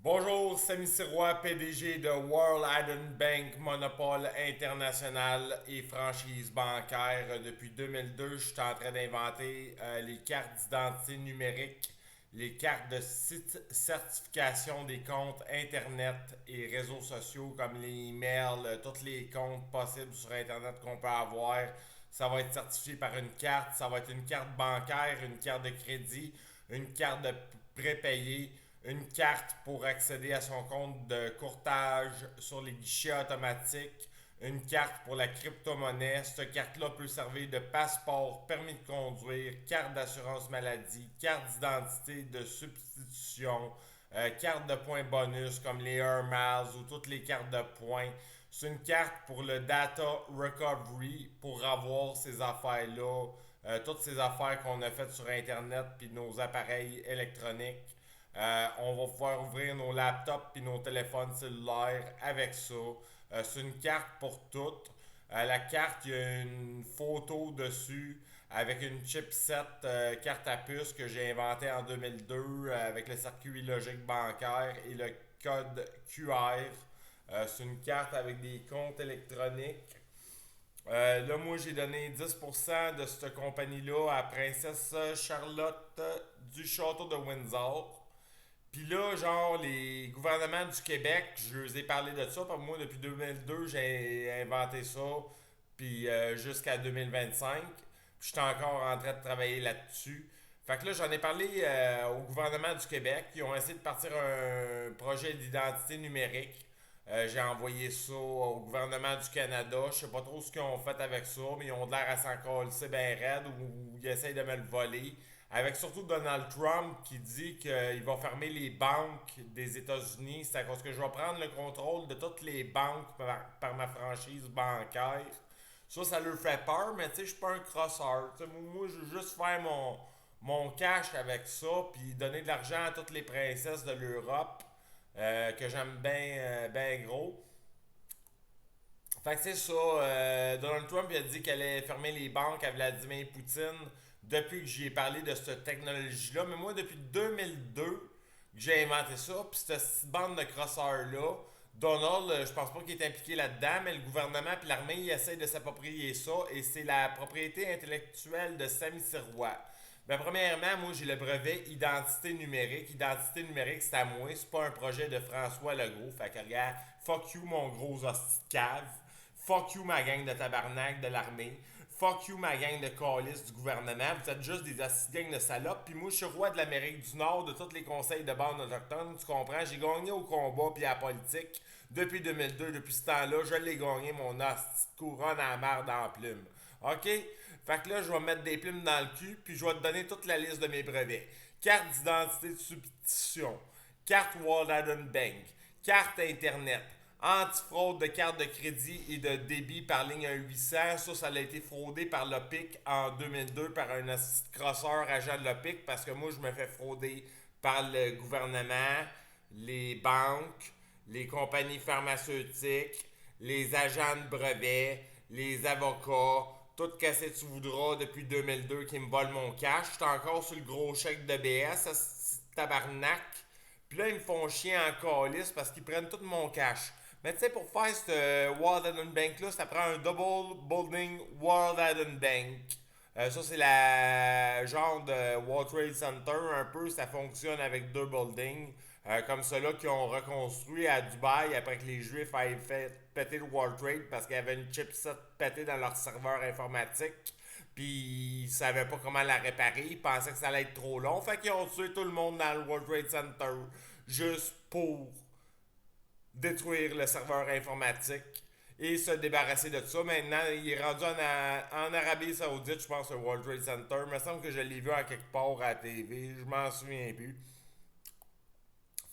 Bonjour, Samy Sirois, PDG de World Island Bank, monopole international et franchise bancaire. Depuis 2002, je suis en train d'inventer les cartes d'identité numérique, les cartes de certification des comptes Internet et réseaux sociaux comme les emails, tous les comptes possibles sur Internet qu'on peut avoir. Ça va être certifié par une carte, ça va être une carte bancaire, une carte de crédit, une carte de prépayé, une carte pour accéder à son compte de courtage sur les guichets automatiques, une carte pour la crypto-monnaie. Cette carte-là peut servir de passeport, permis de conduire, carte d'assurance maladie, carte d'identité de substitution, carte de points bonus comme les Air Miles ou toutes les cartes de points. C'est une carte pour le data recovery pour avoir ces affaires-là, toutes ces affaires qu'on a faites sur Internet puis nos appareils électroniques. On va pouvoir ouvrir nos laptops et nos téléphones cellulaires avec ça. C'est une carte pour toutes. La carte, il y a une photo dessus avec une chipset carte à puce que j'ai inventée en 2002 avec le circuit logique bancaire et le code QR. C'est une carte avec des comptes électroniques. Là, moi, j'ai donné 10% de cette compagnie-là à Princesse Charlotte du château de Windsor. Puis là, genre, les gouvernements du Québec, je leur ai parlé de ça, parce que moi, depuis 2002, j'ai inventé ça, puis jusqu'à 2025. Puis j'étais encore en train de travailler là-dessus. Fait que là, j'en ai parlé au gouvernement du Québec. Ils ont essayé de partir un projet d'identité numérique. J'ai envoyé ça au gouvernement du Canada. Je sais pas trop ce qu'ils ont fait avec ça, mais ils ont l'air à s'en coller bien raide ou ils essayent de me le voler. Avec surtout Donald Trump qui dit qu'il va fermer les banques des États-Unis. C'est à cause que je vais prendre le contrôle de toutes les banques par ma franchise bancaire. Ça leur fait peur, mais tu sais, je suis pas un crosseur. Moi, je veux juste faire mon cash avec ça, puis donner de l'argent à toutes les princesses de l'Europe, que j'aime bien gros. Fait que c'est ça. Donald Trump il a dit qu'elle allait fermer les banques à Vladimir Poutine depuis que j'y ai parlé de cette technologie-là. Mais moi, depuis 2002 que j'ai inventé ça, puis cette bande de crosseurs-là, Donald, je pense pas qu'il est impliqué là-dedans, mais le gouvernement et l'armée, ils essayent de s'approprier ça, et c'est la propriété intellectuelle de Samy Sirois. Ben, premièrement, moi, j'ai le brevet identité numérique. Identité numérique, c'est à moi. C'est pas un projet de François Legault. Fait que, regarde, fuck you, mon gros hostie de cave. Fuck you, ma gang de tabarnak de l'armée. Fuck you, ma gang de calices du gouvernement. Vous êtes juste des hosties de gang de salopes. Puis moi, je suis roi de l'Amérique du Nord, de tous les conseils de bande autochtone. Tu comprends? J'ai gagné au combat puis à la politique depuis 2002. Depuis ce temps-là, je l'ai gagné, mon hostie de couronne à la marde en plume. OK? Fait que là, je vais mettre des plumes dans le cul, puis je vais te donner toute la liste de mes brevets. Carte d'identité de substitution, carte World Island Bank, carte Internet, antifraude de carte de crédit et de débit par ligne 800. Ça a été fraudé par l'OPIC en 2002 par un crosseur agent de l'OPIC parce que moi, je me fais frauder par le gouvernement, les banques, les compagnies pharmaceutiques, les agents de brevets, les avocats, tout ce que tu voudras depuis 2002 qui me vole mon cash. Je suis encore sur le gros chèque de BS, tabarnak. Puis là, ils me font chier en calice parce qu'ils prennent tout mon cash. Mais tu sais, pour faire ce World Island Bank là, ça prend un double building World Island Bank. Ça, c'est la genre de World Trade Center, un peu, ça fonctionne avec deux buildings. Comme ceux-là qui ont reconstruit à Dubaï après que les Juifs aient fait péter le World Trade parce qu'il y avait une chipset pétée dans leur serveur informatique. Puis ils savaient pas comment la réparer, ils pensaient que ça allait être trop long. Fait qu'ils ont tué tout le monde dans le World Trade Center juste pour détruire le serveur informatique et se débarrasser de ça. Maintenant, il est rendu en Arabie Saoudite, je pense, au World Trade Center. Il me semble que je l'ai vu à quelque part à la TV, je m'en souviens plus.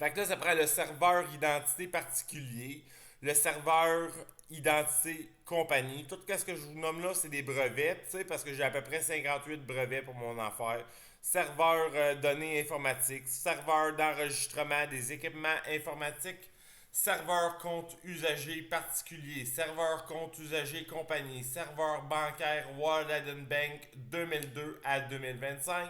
Fait que là, ça prend le serveur identité particulier, le serveur identité compagnie. Tout ce que je vous nomme là, c'est des brevets, tu sais, parce que j'ai à peu près 58 brevets pour mon affaire. Serveur données informatiques, serveur d'enregistrement des équipements informatiques, serveur compte usager particulier, serveur compte usager compagnie, serveur bancaire World Island Bank 2002 à 2025,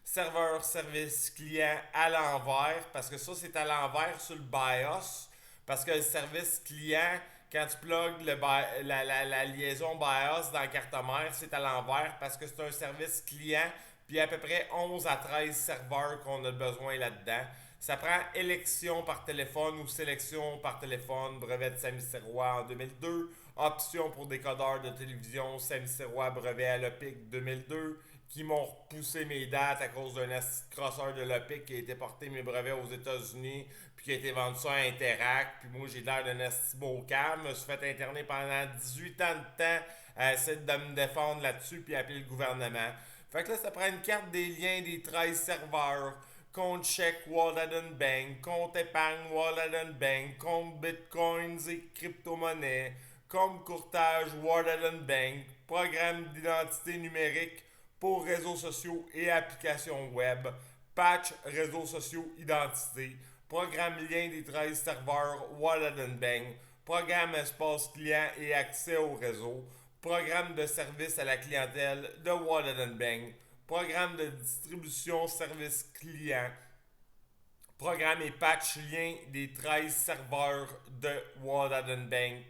serveur service client à l'envers, parce que ça, c'est à l'envers sur le BIOS. Parce que le service client, quand tu plugues la liaison BIOS dans la carte mère, c'est à l'envers parce que c'est un service client, puis à peu près 11 à 13 serveurs qu'on a besoin là-dedans. Ça prend élection par téléphone ou sélection par téléphone, brevet de Saint-Michel-Roy en 2002. Option pour décodeur de télévision, Saint-Michel-Roy, brevet à l'OPIC 2002, qui m'ont repoussé mes dates à cause d'un crosseur de l'OPIC qui a été porté mes brevets aux États-Unis, puis qui a été vendu ça à Interact. Puis moi, j'ai l'air d'un esti beau calme. Je me suis fait interner pendant 18 ans de temps à essayer de me défendre là-dessus, puis appeler le gouvernement. Fait que là, ça prend une carte des liens des 13 serveurs. Compte chèque Wallet Bank, compte épargne Wallet Bank, compte bitcoins et crypto-monnaies, compte courtage Wallet Bank, programme d'identité numérique pour réseaux sociaux et applications web, patch réseaux sociaux identité, programme lien des 13 serveurs Wallet Bank, programme espace client et accès au réseau, programme de service à la clientèle de Wallet Bank, programme de distribution service client, programme et patch lien des 13 serveurs de Wallet Bank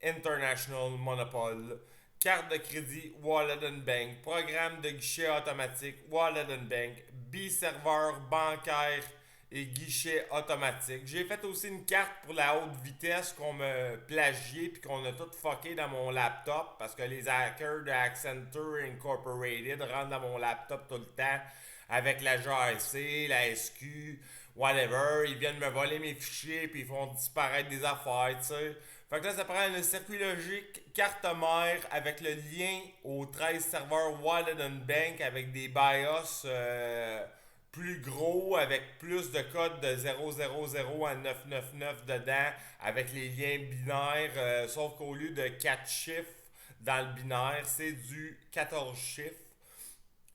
International Monopole, carte de crédit Wallet Bank, programme de guichet automatique Wallet Bank, serveur bancaire et guichet automatique. J'ai fait aussi une carte pour la haute vitesse qu'on me plagié puis qu'on a tout fucké dans mon laptop parce que les hackers de Accenture Incorporated rentrent dans mon laptop tout le temps avec la GRC, la SQ, whatever. Ils viennent me voler mes fichiers puis ils font disparaître des affaires, tu sais. Fait que là, ça prend un circuit logique carte mère avec le lien aux 13 serveurs Wallet Bank avec des BIOS plus gros, avec plus de codes de 000 à 999 dedans, avec les liens binaires, sauf qu'au lieu de 4 chiffres dans le binaire, c'est du 14 chiffres.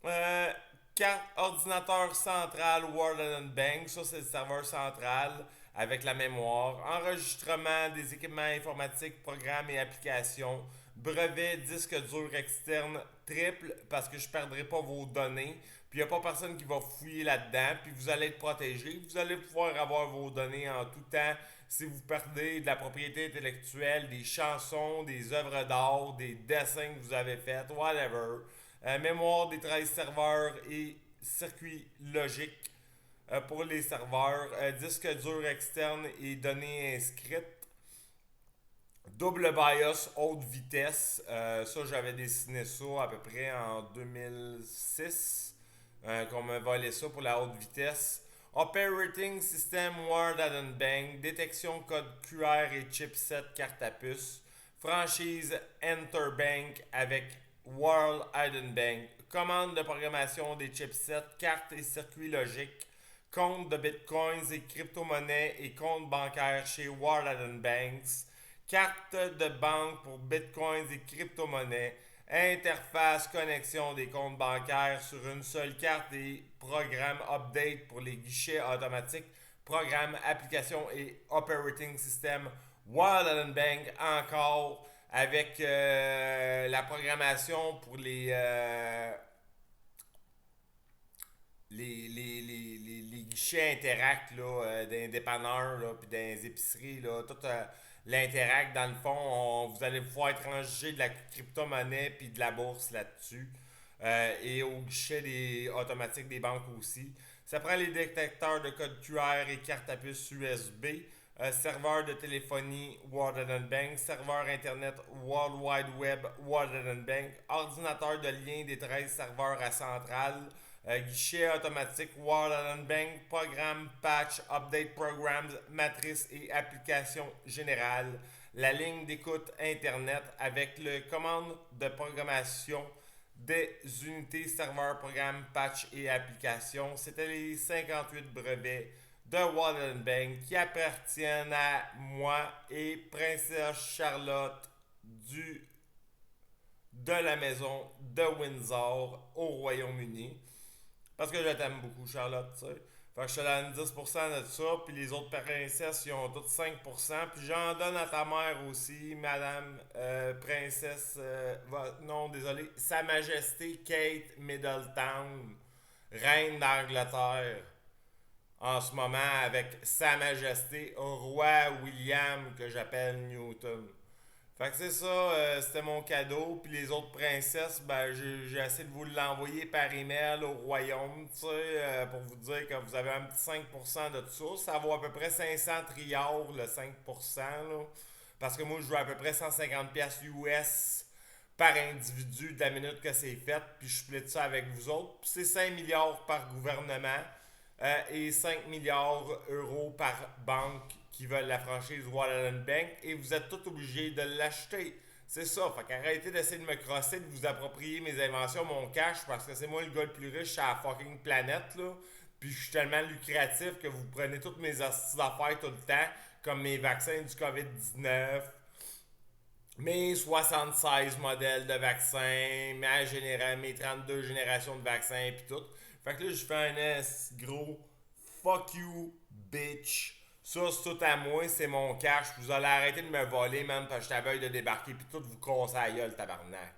Euh, Carte ordinateur central Wallet Bank, ça c'est le serveur central avec la mémoire, enregistrement des équipements informatiques, programmes et applications, brevet disque dur externe triple parce que je ne perdrai pas vos données, puis il n'y a pas personne qui va fouiller là-dedans, puis vous allez être protégé, vous allez pouvoir avoir vos données en tout temps si vous perdez de la propriété intellectuelle, des chansons, des œuvres d'art, des dessins que vous avez faits, whatever. Mémoire des 13 serveurs et circuit logique pour les serveurs, disque dur externe et données inscrites, double BIOS haute vitesse, ça j'avais dessiné ça à peu près en 2006, qu'on me volait ça pour la haute vitesse. Operating System Word Add Bang, détection code QR et chipset carte à puce, franchise Enterbank avec World Add Bank, commande de programmation des chipsets, cartes et circuits logiques, compte de bitcoins et crypto-monnaies et compte bancaire chez World Banks, carte de banque pour bitcoins et crypto-monnaies, interface connexion des comptes bancaires sur une seule carte et programme update pour les guichets automatiques, programme, application et operating system Wallet Bank encore avec la programmation pour les guichets Interact là, d'un dépanneur là, puis des épiceries là, tout l'Interact dans le fond, vous allez pouvoir étranger de la crypto-monnaie puis de la bourse là-dessus. Et au guichet automatiques des banques aussi. Ça prend les détecteurs de code QR et cartes à puce USB, serveur de téléphonie Wallet Bank, serveur internet World Wide Web Wallet Bank, ordinateur de lien des 13 serveurs à centrale, guichet automatique Wallet Bank, programme, patch, update programs, matrice et application générale, la ligne d'écoute internet avec le commande de programmation des unités serveurs, programmes, patch et applications. C'était les 58 brevets de Wallet Bank qui appartiennent à moi et Princesse Charlotte de la maison de Windsor au Royaume-Uni. Parce que je t'aime beaucoup, Charlotte, tu sais. Fait que je te donne 10% de ça, puis les autres princesses, ils ont toutes 5%. Puis j'en donne à ta mère aussi, Madame Princesse, non, désolé, Sa Majesté Kate Middletown. reine d'Angleterre en ce moment avec Sa Majesté Roi William que j'appelle Newton. Fait que c'est ça, c'était mon cadeau. Puis les autres princesses, ben j'ai essayé de vous l'envoyer par email au royaume, tu sais, pour vous dire que vous avez un petit 5% de tout ça. Ça vaut à peu près 500 triards, le 5%, là. Parce que moi, je joue à peu près 150 pièces US par individu de la minute que c'est fait. Puis je split ça avec vous autres. Puis c'est 5 milliards par gouvernement et 5 milliards euros par banque qui veulent la franchise Waterland Bank et vous êtes tous obligés de l'acheter. C'est ça. Fait qu'arrêtez d'essayer de me crosser, de vous approprier mes inventions, mon cash, parce que c'est moi le gars le plus riche sur la fucking planète, là. Puis je suis tellement lucratif que vous prenez toutes mes astuces d'affaires tout le temps, comme mes vaccins du COVID-19, mes 76 modèles de vaccins, mes 32 générations de vaccins, puis tout. Fait que là, je fais un S gros fuck you, bitch. Ça, c'est tout à moi, c'est mon cash. Vous allez arrêter de me voler, man, parce que je t'avais de débarquer, puis tout vous casser la gueule, tabarnak.